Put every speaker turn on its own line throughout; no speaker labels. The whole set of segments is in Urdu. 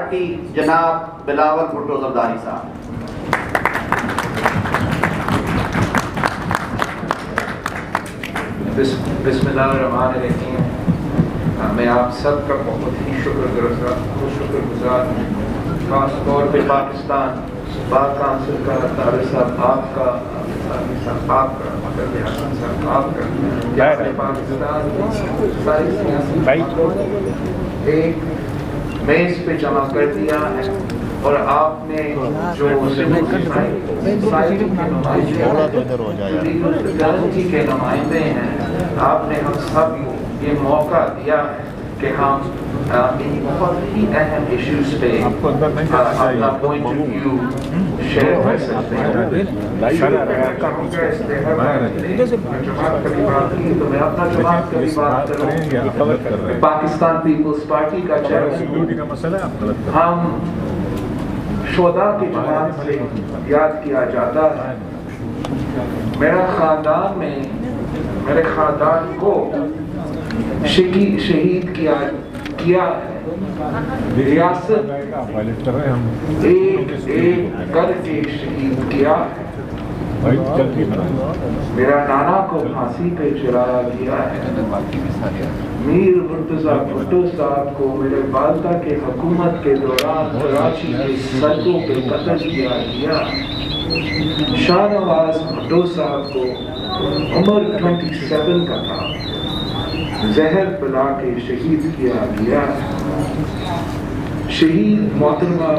پارٹی جناب بلاول بھٹو زرداری صاحب۔
بسم اللہ الرحمن الرحیم۔ میں آپ سب کا بہت ہی شکر گزار ہوں، خاص طور پہ پاکستان بار کونسل کا طارق صاحب آپ کا، مقدم حسن صاحب آپ کا، کہ آپ نے پاکستان ساری سیاسی ایک میز پہ جمع کر دیا ہے، اور آپ نے جو کے نمائندے ہیں، آپ نے ہم سب کو یہ موقع دیا ہے کہ ہم ان بہت ہی اہم ایشوز پہ اپنا پوائنٹ آف ویو شیئر کر سکتے ہیں۔ جماعت کی بات کی تو میں اپنا جماعت کی بات کروں۔ پاکستان پیپلز پارٹی کا چیئرمین ہم شہداء کی جماعت سے یاد کیا جاتا ہے۔ میرے خاندان کو شہید کیا ہے، ریاست ایک کر کے شہید کیا ہے۔ میرا نانا کو پھانسی پہ چڑھایا گیا ہے، میر مرتضیٰ بھٹو صاحب کو میرے والدہ کے حکومت کے دوران کراچی کے سڑکوں پہ قتل کیا گیا، شاہ نواز بھٹو صاحب کو عمر 27 کا تھا، زہر پلا کے شہید کیا گیا۔ شہید محترمہ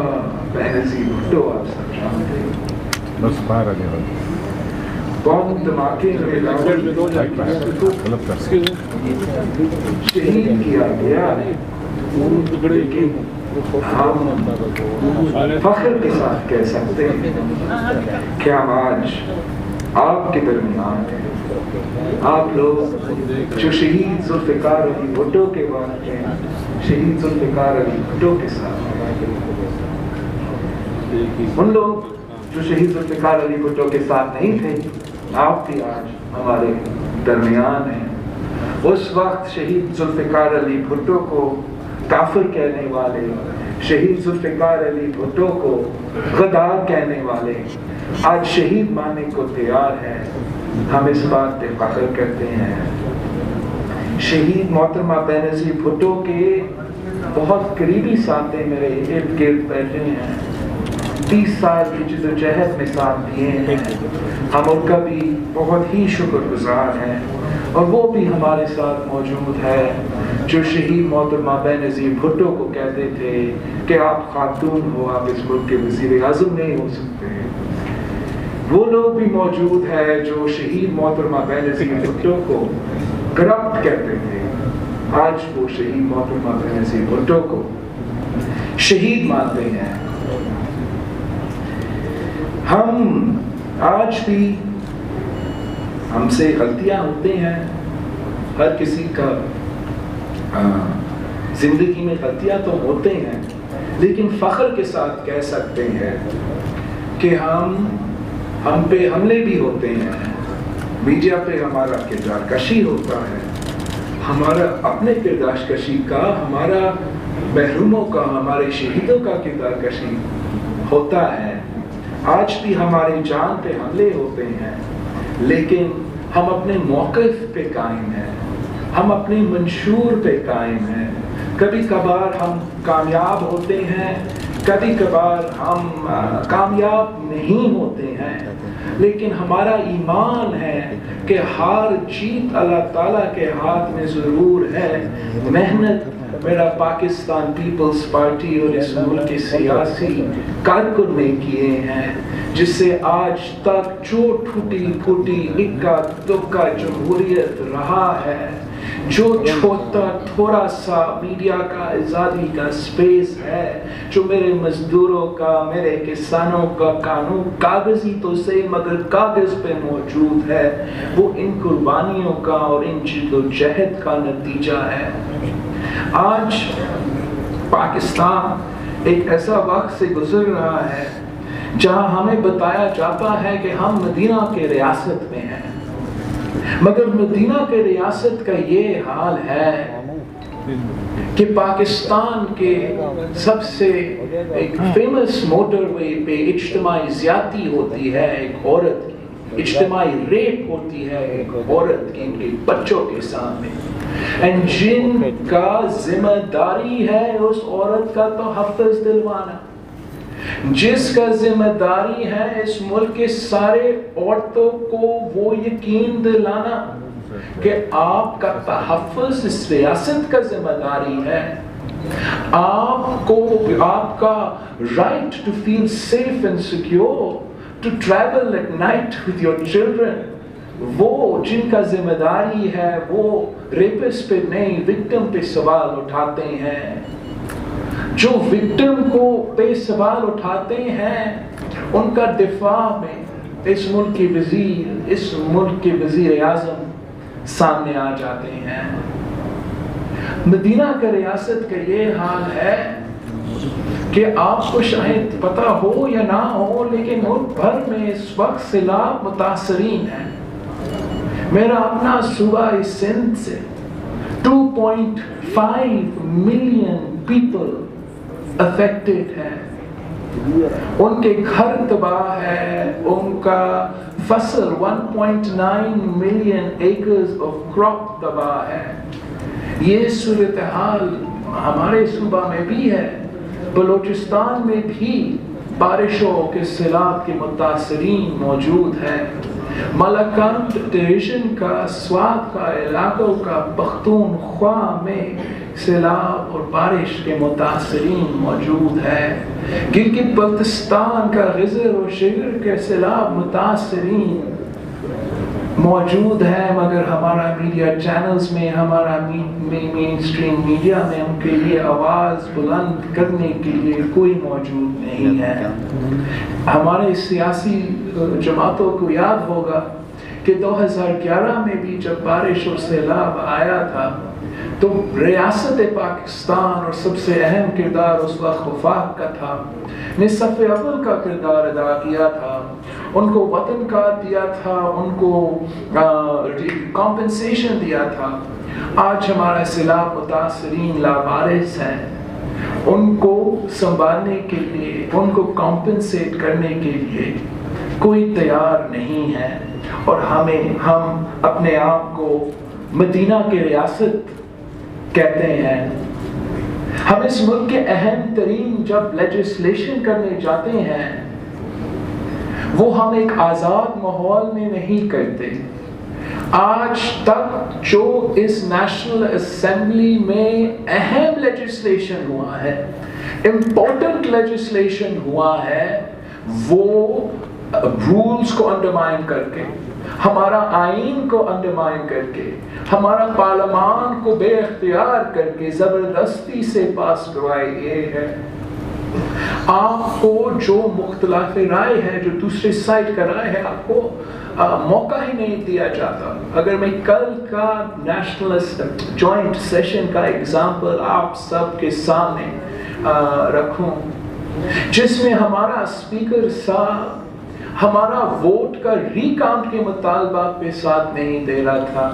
بہنظیر بھٹو آپ سب جانتے ہیں، بم دھماکے میں شہید کیا گیا، لیکن ہم فخر کے ساتھ کہہ سکتے ہیں کہ ہم آج آپ کے درمیان ہیں۔ آپ لوگ جو شہید ذوالفقار علی بھٹو کے بعد ہیں، شہید ذوالفقار علی بھٹو کے ساتھ ہیں۔ ان لوگ جو شہید ذوالفقار علی بھٹو کے ساتھ نہیں تھے، آپ بھی آج ہمارے درمیان ہیں۔ اس وقت شہید ذوالفقار علی بھٹو کو کافر کہنے والے، شہید ذوالفقار علی بھٹو کو غدار کہنے والے آج شہید ماننے کو تیار ہیں۔ ہم اس بات پہ فخر کرتے ہیں۔ شہید محترمہ بینظیر بھٹو کے بہت قریبی ساتھی میرے ارد گرد بیٹھے ہیں، 30 سال کی جدوجہد میں ساتھ دیے ہیں، ہم ان کا بھی بہت ہی شکر گزار ہیں۔ اور وہ بھی ہمارے ساتھ موجود ہے جو شہید محترمہ بینظیر بھٹو کو کہتے تھے کہ آپ خاتون ہو، آپ اس ملک کے وزیر اعظم نہیں ہو سکتے۔ وہ لوگ بھی موجود ہے جو شہید محترمہ بینظیر بھٹو کو کرپٹ کہتے تھے، آج وہ شہید محترمہ بینظیر بھٹو کو شہید مانتے ہیں۔ ہم آج بھی، ہم سے غلطیاں ہوتے ہیں، ہر کسی کا زندگی میں غلطیاں تو ہوتے ہیں، لیکن فخر کے ساتھ کہہ سکتے ہیں کہ ہم پہ حملے بھی ہوتے ہیں، میڈیا پہ ہمارا کردار کشی ہوتا ہے، ہمارا اپنے کردار کشی کا، ہمارا محروموں کا، ہمارے شہیدوں کا کردار کشی ہوتا ہے۔ آج بھی ہماری جان پہ حملے ہوتے ہیں، لیکن ہم اپنے موقف پہ قائم ہیں، ہم اپنے منشور پہ قائم ہیں۔ کبھی کبھار ہم کامیاب ہوتے ہیں، کبھی کبھار ہم کامیاب نہیں ہوتے ہیں، لیکن ہمارا ایمان ہے کہ ہار جیت اللہ تعالیٰ کے ہاتھ میں ضرور ہے۔ محنت میرا پاکستان پیپلز پارٹی اور اس ملک کے سیاسی کارکن نے کیے ہیں، جس سے آج تک جو ٹوٹی پھوٹی اکا دکا جمہوریت رہا ہے، جو چھوٹا تھوڑا سا میڈیا کا آزادی کا سپیس ہے، جو میرے مزدوروں کا، میرے کسانوں کا قانون کاغذی تو سے مگر کاغذ پہ موجود ہے، وہ ان قربانیوں کا اور ان جدوجہد کا نتیجہ ہے۔ آج پاکستان ایک ایسا وقت سے گزر رہا ہے جہاں ہمیں بتایا جاتا ہے کہ ہم مدینہ کے ریاست میں ہیں، مگر مدینہ کے ریاست کا یہ حال ہے کہ پاکستان کے سب سے ایک فیمس موٹر وے پہ اجتماعی زیادتی ہوتی ہے ایک عورت کی، اجتماعی ریپ ہوتی ہے ایک عورت کی ان کے بچوں کے سامنے، اور جن کا ذمہ داری ہے اس عورت کا تحفظ دلوانا، جس کا ذمہ داری ہے اس ملک کے سارے عورتوں کو وہ یقین دلانا کہ آپ کا تحفظ اس ریاست کا ذمہ داری ہے، آپ کو آپ کا right to feel safe and secure to travel at night with your children, وہ جن کا ذمہ داری ہے وہ ریپس پہ نہیں وکٹم پہ سوال اٹھاتے ہیں، جو وکٹم کو پہ سوال اٹھاتے ہیں ان کا دفاع میں اس ملک کے وزیر، اس ملک کے وزیر اعظم سامنے آ جاتے ہیں۔ مدینہ کا ریاست کا یہ حال ہے کہ آپ کو شاید پتہ ہو یا نہ ہو، لیکن ملک بھر میں اس وقت سیلاب متاثرین ہیں۔ میرا اپنا صوبہ سندھ سے 2.5 ملین پیپل افیکٹڈ ہیں، ان کے گھر تباہ ہے، ان کا فصل 1.9 ملین ایکرز آف کراپ تباہ ہے۔ یہ صورتحال ہمارے صوبہ میں بھی ہے، بلوچستان میں بھی بارشوں کے سیلاب کے متاثرین موجود ہیں، ملاکنڈ ڈویژن کا سوات کا علاقوں کا پختونخوا میں سیلاب اور بارش کے متاثرین موجود ہے، گلگت بلتستان کا غزر و شگر کے سیلاب متاثرین موجود ہے، مگر ہمارا میڈیا چینلز میں، ہمارا مین اسٹریم میڈیا میں ان کے لیے آواز بلند کرنے کے لیے کوئی موجود نہیں ہے۔ ہمارے سیاسی جماعتوں کو یاد ہوگا کہ 2011 میں بھی جب بارش اور سیلاب آیا تھا تو ریاست پاکستان اور سب سے اہم کردار اس وقت وفاق کا تھا، نے صف اول کا کردار ادا کیا تھا، ان کو وطن کارڈ دیا تھا، ان کو کمپنسیشن دیا تھا۔ آج ہمارا سیلاب متاثرین لاوارث ہیں، ان کو سنبھالنے کے لیے، ان کو کمپنسیٹ کرنے کے لیے کوئی تیار نہیں ہے، اور ہم اپنے آپ کو مدینہ کے ریاست کہتے ہیں۔ ہم اس ملک کے اہم ترین جب لیجسلیشن کرنے جاتے ہیں وہ ہم ایک آزاد ماحول میں نہیں کرتے۔ آج تک جو اس نیشنل اسمبلی میں اہم لیجسلیشن ہوا ہے، امپورٹنٹ لیجسلیشن ہوا ہے، وہ رولز کو انڈرمائن کر کے، ہمارا آئین کو انڈرمائن کر کے، ہمارا پارلیمان کو بے اختیار کر کے زبردستی سے پاس کروائے گئے ہیں۔ آپ کو جو مختلف رائے ہے، جو دوسرے سائڈ کا رائے ہے، آپ کو موقع ہی نہیں دیا جاتا۔ اگر میں کل کا نیشنل جوائنٹ سیشن کا ایگزامپل آپ سب کے سامنے رکھوں، جس میں ہمارا اسپیکر صاحب ہمارا ووٹ کا ریکاؤنٹ کے مطالبہ پہ ساتھ نہیں دے رہا تھا،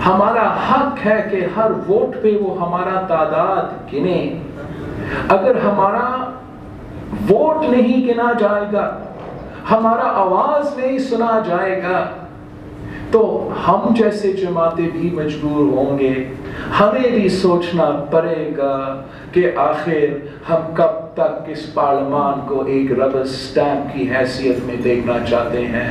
ہمارا حق ہے کہ ہر ووٹ پہ وہ ہمارا تعداد گنے۔ اگر ہمارا ووٹ نہیں گنا جائے گا، ہمارا آواز نہیں سنا جائے گا، تو ہم جیسے جماعتیں بھی مجبور ہوں گے، ہمیں بھی سوچنا پڑے گا کہ آخر ہم کب تک اس پارلیمان کو ایک ربر سٹیمپ کی حیثیت میں دیکھنا چاہتے ہیں۔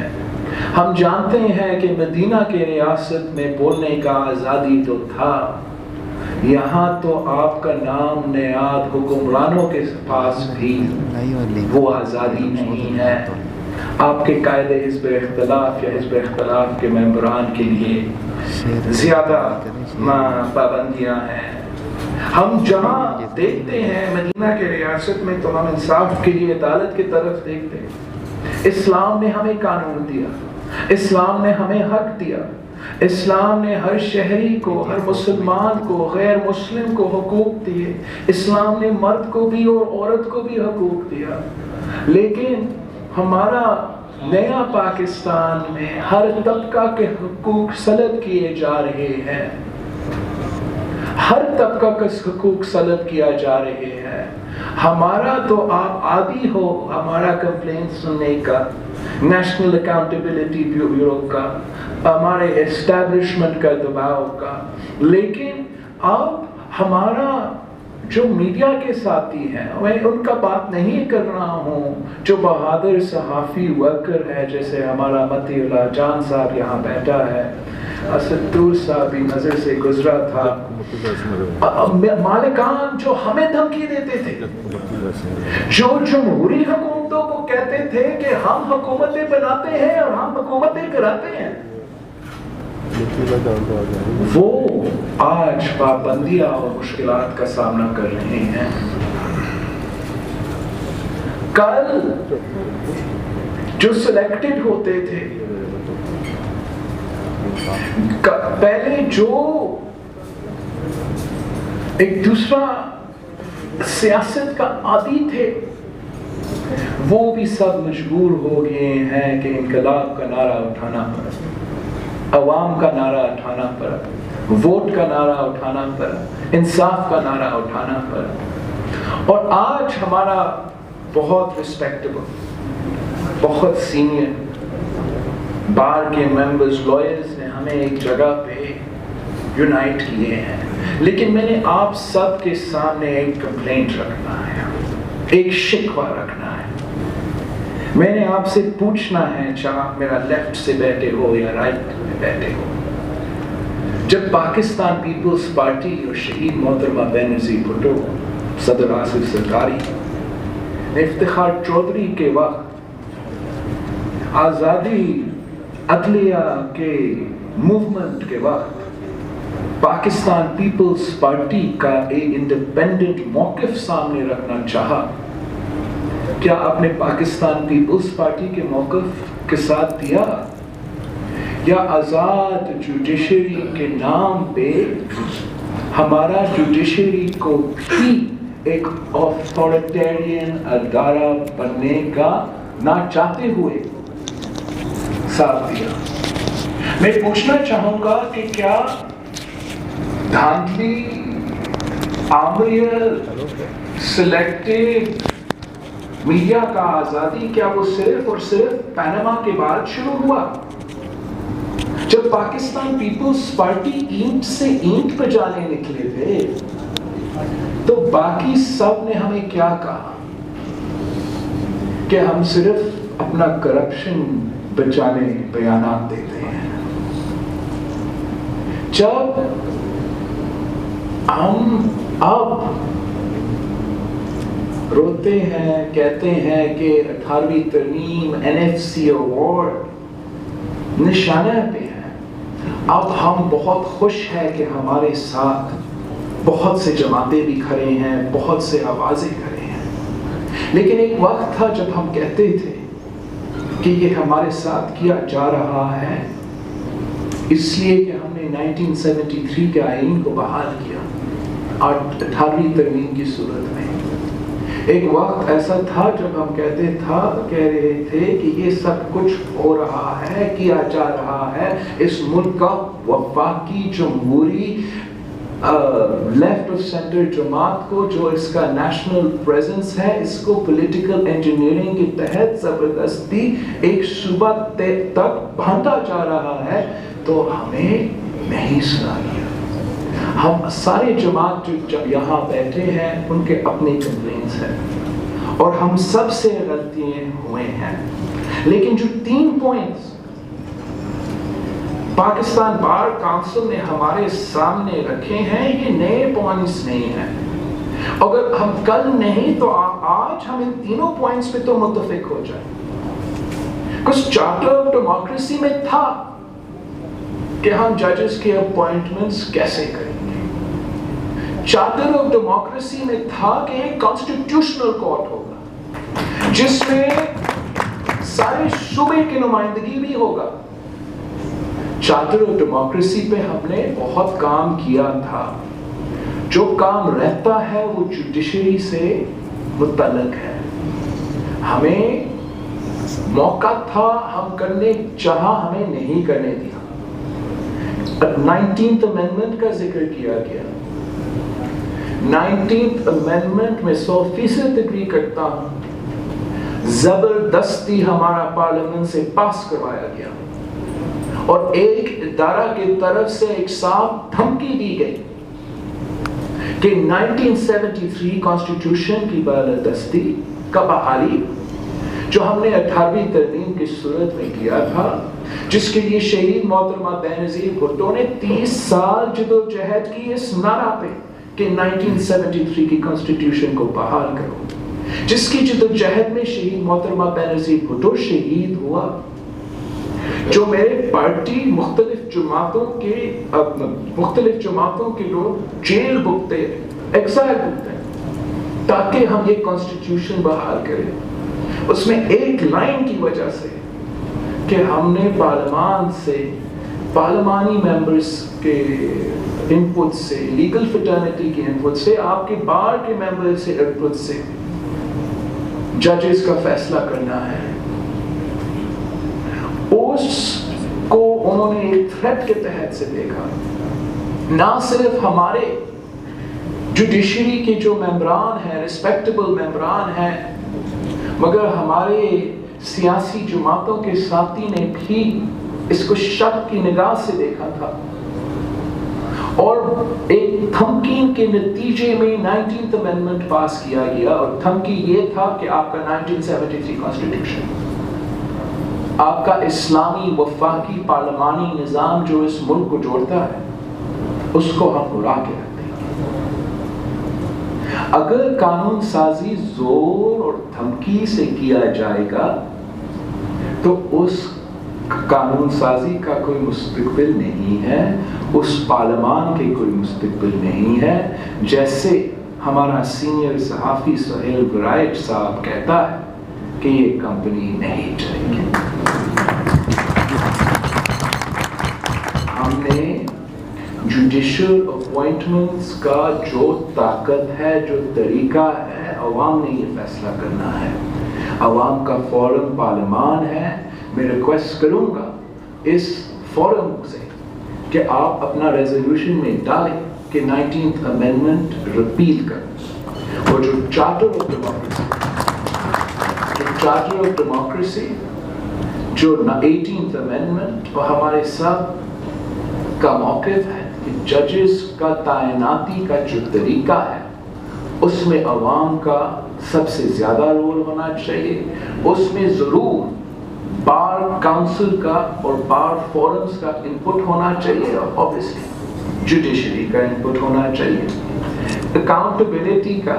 ہم جانتے ہیں کہ مدینہ کے ریاست میں بولنے کا آزادی تو تھا، یہاں تو آپ کا نام نیاد حکمرانوں کے پاس بھی وہ آزادی نہیں ہے۔ آپ کے قائد حزب اختلاف یا حزب اختلاف کے ممبران کے لیے زیادہ پابندیاں ہیں۔ ہم جہاں دیکھتے ہیں مدینہ کے ریاست میں تو ہم انصاف کے لیے عدالت کی طرف دیکھتے ہیں۔ اسلام نے ہمیں قانون دیا، اسلام نے ہمیں حق دیا، اسلام نے ہر شہری کو، ہر مسلمان کو، غیر مسلم کو حقوق دیے، اسلام نے مرد کو بھی اور عورت کو بھی حقوق دیا، لیکن ہمارا نیا پاکستان میں ہر طبقہ کے حقوق سلب کیے جا رہے ہیں۔ ہر طبقہ کا حقوق سلب کیا جا رہے ہیں. ہمارا تو آپ عادی ہو ہمارا کمپلین سننے کا، نیشنل اکاؤنٹیبلٹی بیورو کا، ہمارے اسٹیبلشمنٹ کا دباؤ کا، لیکن اب ہمارا جو میڈیا کے ساتھی ہیں میں ان کا بات نہیں کر رہا ہوں، جو بہادر صحافی ورکر ہے جیسے ہمارا متی اللہ جان صاحب یہاں بیٹھا ہے، اسد طور صاحب بھی نظر سے گزرا تھا، مالکان جو ہمیں دھمکی دیتے تھے، جو جمہوری حکومتوں کو کہتے تھے کہ ہم حکومتیں بناتے ہیں اور ہم حکومتیں کراتے ہیں، وہ آج پابندیاں اور مشکلات کا سامنا کر رہے ہیں. کل جو سلیکٹڈ ہوتے تھے، پہلے جو ایک دوسرا سیاست کا عادی تھے، وہ بھی سب مجبور ہو گئے ہیں کہ انقلاب کا نعرہ اٹھانا پڑا، عوام کا نعرہ اٹھانا پڑا، ووٹ کا نعرہ اٹھانا پڑا، انصاف کا نعرہ اٹھانا پڑا. اور آج ہمارا بہت ریسپیکٹیبل، بہت سینئر بار کے ممبرز، لائرز نے ہمیں ایک جگہ پہ یونائٹ کیے ہیں. لیکن میں نے آپ سب کے سامنے ایک کمپلینٹ رکھنا ہے، ایک شکوہ رکھنا ہے. میں نے آپ سے پوچھنا ہے، چاہے آپ میرا لیفٹ سے بیٹھے ہو یا رائٹ میں بیٹھے ہو، جب پاکستان پیپلز پارٹی اور شہید محترمہ بینظیر بھٹو، صدر آصف زرداری، افتخار چودھری کے وقت، آزادی عدلیہ کے موومنٹ کے وقت، پاکستان پیپلز پارٹی کا ایک انڈیپینڈنٹ موقف سامنے رکھنا چاہا، کیا آپ نے پاکستان پیپلز پارٹی کے موقف کے ساتھ دیا، یا آزاد جوڈیشری کے نام پہ ہمارا جوڈیشری کو بھی ایک آتھورٹیرین ادارہ بننے کا نہ چاہتے ہوئے ساتھ دیا؟ میں پوچھنا چاہوں گا کہ کیا دھاندلی، آمریل، سلیکٹڈ میڈیا کا آزادی، کیا وہ صرف اور صرف پیناما کے بعد شروع ہوا؟ جب پاکستان پیپلز پارٹی اینٹ سے اینٹ پہ جانے نکلے تھے تو باقی سب نے ہمیں کیا کہا کہ ہم صرف اپنا کرپشن بچانے بیانات دیتے ہیں. جب ہم اب روتے ہیں، کہتے ہیں کہ 18ویں ترمیم NFC ایوارڈ نشانہ پہ ہے، اب ہم بہت خوش ہیں کہ ہمارے ساتھ بہت سے جماعتیں بھی کھڑے ہیں، بہت سے آوازیں کھڑے ہیں. لیکن ایک وقت تھا جب ہم کہتے تھے کہ یہ ہمارے ساتھ کیا جا رہا ہے اس لیے کہ ہم نے 1973 کے آئین کو بحال کیا 18ویں ترمیم کی صورت میں. ایک وقت ایسا تھا جب ہم کہہ رہے تھے کہ یہ سب کچھ ہو رہا ہے، کیا جا رہا ہے، اس ملک کا وفاقی جمہوری لیفٹ آف سینٹر جماعت کو جو اس کا نیشنل پریزنس ہے، اس کو پولیٹیکل انجینئرنگ کے تحت زبردستی ایک صوبہ تک باندھا جا رہا ہے، تو ہمیں نہیں سنا گیا. ہم سارے جماعت جو یہاں بیٹھے ہیں ان کے اپنے کمپلینس ہیں اور ہم سب سے غلطیاں ہوئے ہیں. لیکن جو 3 پوائنٹس پاکستان بار کونسل نے ہمارے سامنے رکھے ہیں، یہ نئے پوائنٹس نہیں ہیں. اگر ہم کل نہیں تو آج ہم ان تینوں پوائنٹس پہ تو متفق ہو جائیں. کچھ چارٹر آف ڈیموکریسی میں تھا کہ ہم ججز کے اپوائنٹمنٹس کیسے کریں گے. چارٹر آف ڈیموکریسی میں تھا کہ ایک کانسٹیٹیوشنل کورٹ ہوگا جس میں سارے صوبے کی نمائندگی بھی ہوگا. چارٹر آف ڈیموکریسی پہ ہم نے بہت کام کیا تھا. جو کام رہتا ہے وہ جوڈیشری سے متعلق ہے. ہمیں موقع تھا، ہم کرنے چاہا، ہمیں نہیں کرنے دیا. 19th امینڈمنٹ کا ذکر کیا گیا. 19th امینڈمنٹ میں 100% اگری کرتا ہوں. زبردستی ہمارا پارلیمنٹ سے پاس کروایا گیا اور ایک ادارہ کی طرف سے ایک صاف دھمکی دی گئی کہ 1973 کانسٹیٹیوشن کی بالادستی کا بحالی جو ہم نے 18ویں ترمیم کی صورت میں کیا تھا، جس کے لیے شہید محترمہ بینظیر بھٹو نے 30 سال جدوجہد کی اس نعرہ پہ کہ 1973 کی کانسٹیٹیوشن کو بحال کرو، جس کی جدوجہد میں شہید محترمہ بینظیر بھٹو شہید ہوا، جو میرے پارٹی مختلف جماعتوں کے لوگ جیل بھگتے، ایگزائل بھگتے تاکہ ہم یہ کانسٹیٹیوشن بحال کریں. اس میں ایک لائن کی وجہ سے کہ ہم نے پارلیمان سے، پارلیمانی ممبرز کے انپٹ سے، لیگل فٹرنیٹی کے انپٹ سے، آپ کے بار کے ممبر سے انپٹ سے ججز کا فیصلہ کرنا ہے. اس کو انہوں نے ایک تھریٹ کے تحت سے دیکھا. نہ صرف ہمارے جوڈیشری کے جو ممبران ہیں، ریسپیکٹیبل ممبران ہیں، مگر ہمارے سیاسی جماعتوں کے ساتھی نے بھی اس کو شک کی نگاہ سے دیکھا تھا اور ایک دھمکی کے نتیجے میں 19th امینڈمنٹ پاس کیا گیا. اور دھمکی یہ تھا کہ آپ کا 1973 کانسٹیٹیوشن، آپ کا اسلامی وفاقی پارلیمانی نظام جو اس ملک کو جوڑتا ہے، اس کو ہم اڑا کے رکھ دیں گے. اگر قانون سازی زور اور دھمکی سے کیا جائے گا تو اس قانون سازی کا کوئی مستقبل نہیں ہے، اس پارلیمان کے کوئی مستقبل نہیں ہے. جیسے ہمارا سینئر صحافی سہیل برائٹ صاحب کہتا ہے کہ یہ کمپنی نہیں چلے گی. ہم نے جوڈیشل اپوائنٹمنٹس کا جو طاقت ہے، جو طریقہ ہے، عوام نے یہ فیصلہ کرنا ہے. عوام کا فورم پارلیمان ہے. میں ریکویسٹ کروں گا اس فورم سے کہ آپ اپنا ریزولوشن میں ڈالیں کہ 19th امینڈمنٹ ریپیل کریں، اور جو چارٹر آف ڈیموکریسی، جو 18th امینڈمنٹ اور ہمارے سب کا موقف ہے کہ ججز کا تعیناتی کا جو طریقہ ہے، اس میں عوام کا سب سے زیادہ رول ہونا چاہیے. اس میں ضرور بار کاؤنسل کا اور بار فورمز کا انپٹ ہونا چاہیے، اور obviously جوڈیشری کا انپٹ ہونا چاہیے. اکاؤنٹیبلٹی کا،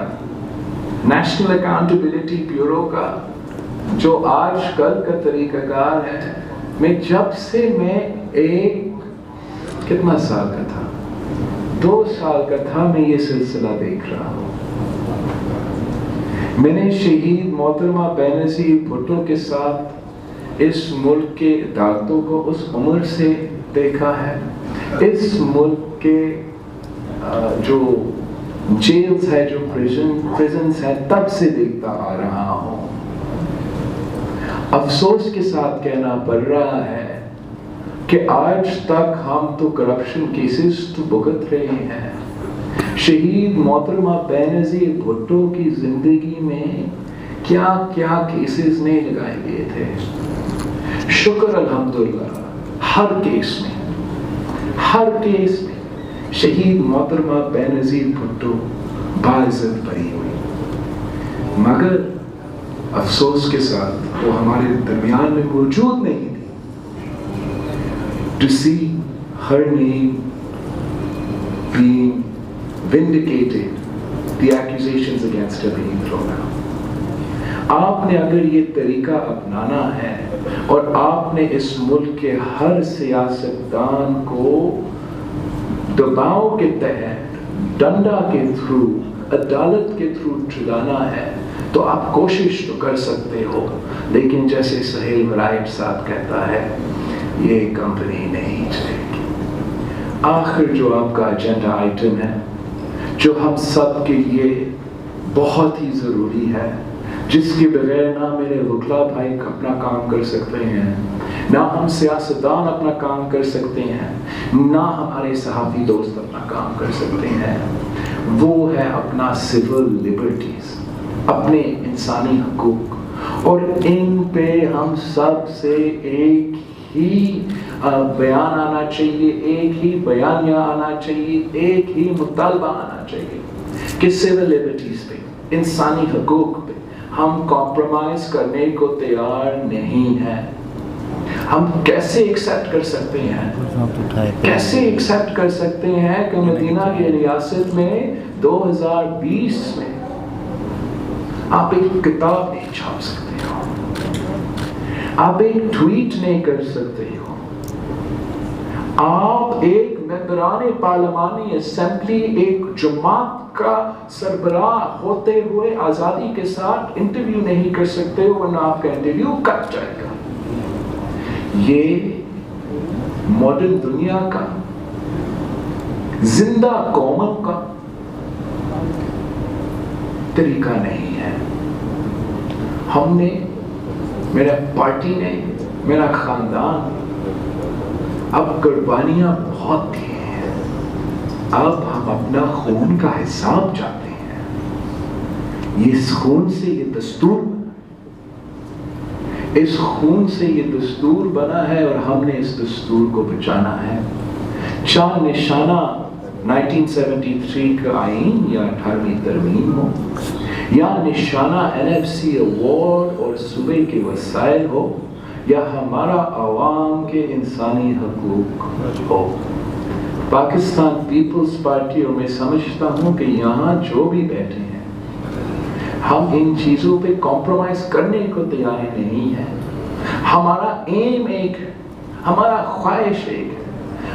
نیشنل اکاؤنٹیبلٹی بیورو کا جو آج کل کا طریقہ کار ہے، جب سے میں کتنا سال کا تھا، 2 سال کا تھا، میں یہ سلسلہ دیکھ رہا ہوں. میں نے شہید محترمہ بینظیر بھٹو کے ساتھ اس ملک کے عدالتوں کو اس عمر سے دیکھا ہے. اس ملک کے جو جیلز ہے، جو پریزنز ہے، تب سے دیکھتا آ رہا ہوں. افسوس کے ساتھ کہنا پڑ رہا ہے کہ آج تک ہم تو کرپشن کیسز تو بھگت رہے ہیں. شہید محترمہ بینظیر بھٹو کی زندگی میں کیا کیا کیسز نہیں لگائے گئے تھے. شکر الحمدللہ ہر کیس میں شہید محترمہ بینظیر بھٹو باعزت بری ہوئی. مگر افسوس کے ساتھ وہ ہمارے درمیان میں موجود نہیں تھی. To see her name being vindicated, the accusations against her being thrown out. آپ نے اگر یہ طریقہ اپنانا ہے اور آپ نے اس ملک کے ہر سیاستدان کو دباؤ کے تحت، ڈنڈا کے تھرو، عدالت کے تھرو چلانا ہے، تو آپ کوشش تو کر سکتے ہو، لیکن جیسے سہیل برائٹ صاحب کہتا ہے، یہ کمپنی نہیں چلے گی. آخر جو آپ کا ایجنڈا آئٹم ہے، جو ہم سب کے لیے بہت ہی ضروری ہے، جس کے بغیر نہ میرے وکلا بھائی اپنا کام کر سکتے ہیں، نہ ہم سیاستدان اپنا کام کر سکتے ہیں، نہ ہمارے صحافی دوست اپنا کام کر سکتے ہیں، وہ ہے اپنا سول لبرٹیز، اپنے انسانی حقوق، اور ان پہ ہم سب سے ایک ہی بیان آنا چاہیے، ایک ہی بیانیہ آنا چاہیے، ایک ہی مطالبہ آنا چاہیے کہ سول لبرٹیز پہ، انسانی حقوق پہ ہم کمپرومائز کرنے کو تیار نہیں ہیں۔ ہم کیسے ایکسیپٹ کر سکتے ہیں، کیسے ایکسیپٹ کر سکتے ہیں کہ مدینہ کی ریاست میں 2020 میں آپ ایک کتاب نہیں چھاپ سکتے ہو، آپ ایک ٹویٹ نہیں کر سکتے ہو، آپ ایک ممبران پارلیمانی اسمبلی، ایک جماعت کا سربراہ ہوتے ہوئے آزادی کے ساتھ انٹرویو نہیں کر سکتے ہو، ورنہ آپ کا انٹرویو کٹ جائے گا۔ یہ ماڈرن دنیا کا، زندہ قوموں کا طریقہ نہیں ہے۔ ہم نے، میرا پارٹی نے، میرا خاندان اب قربانیاں بہت دی ہیں، اب ہم اپنا خون کا حساب چاہتے ہیں۔ اس خون سے یہ دستور بنا، اس خون سے یہ دستور بنا ہے اور ہم نے اس دستور کو بچانا ہے۔ چاہ نشانہ 1973 کا آئین یا 18ویں ترمیم ہو، یا نشانہ NFC ایوارڈ اور صوبے کے وسائل ہو، یا ہمارا عوام کے انسانی حقوق ہو، پاکستان پیپلز پارٹی، اور میں سمجھتا ہوں کہ یہاں جو بھی بیٹھے ہیں ہم ان چیزوں پہ کمپرومائز کرنے کو تیار نہیں ہیں۔ ہمارا ایم ایک ہے، ہمارا خواہش ایک ہے۔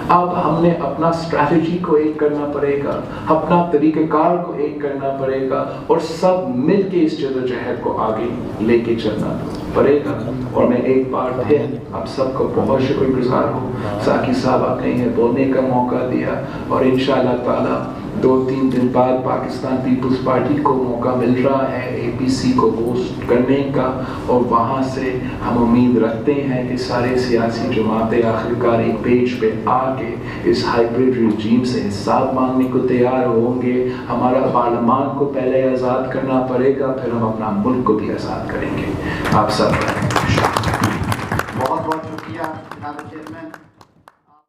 اب ہم نے اپنا اسٹریٹجی کو ایک کرنا پڑے گا، اپنا طریقہ کار کو ایک کرنا پڑے گا، اور سب مل کے اس جدوجہد کو آگے لے کے چلنا پڑے گا۔ اور میں ایک بار پھر آپ سب کو بہت شکر گزار ہوں، ساقی صاحب آپ نے یہ بولنے کا موقع دیا، اور انشاءاللہ تعالی 2-3 دن بعد پاکستان پیپلز پارٹی کو موقع مل رہا ہے APC کو ہوسٹ کرنے کا، اور وہاں سے ہم امید رکھتے ہیں کہ سارے سیاسی جماعتیں آخرکار ایک پیج پہ آ کے اس ہائیبریڈ رجیم سے حساب مانگنے کو تیار ہوں گے۔ ہمارا پارلیمان کو پہلے آزاد کرنا پڑے گا، پھر ہم اپنا ملک کو بھی آزاد کریں گے۔ آپ سب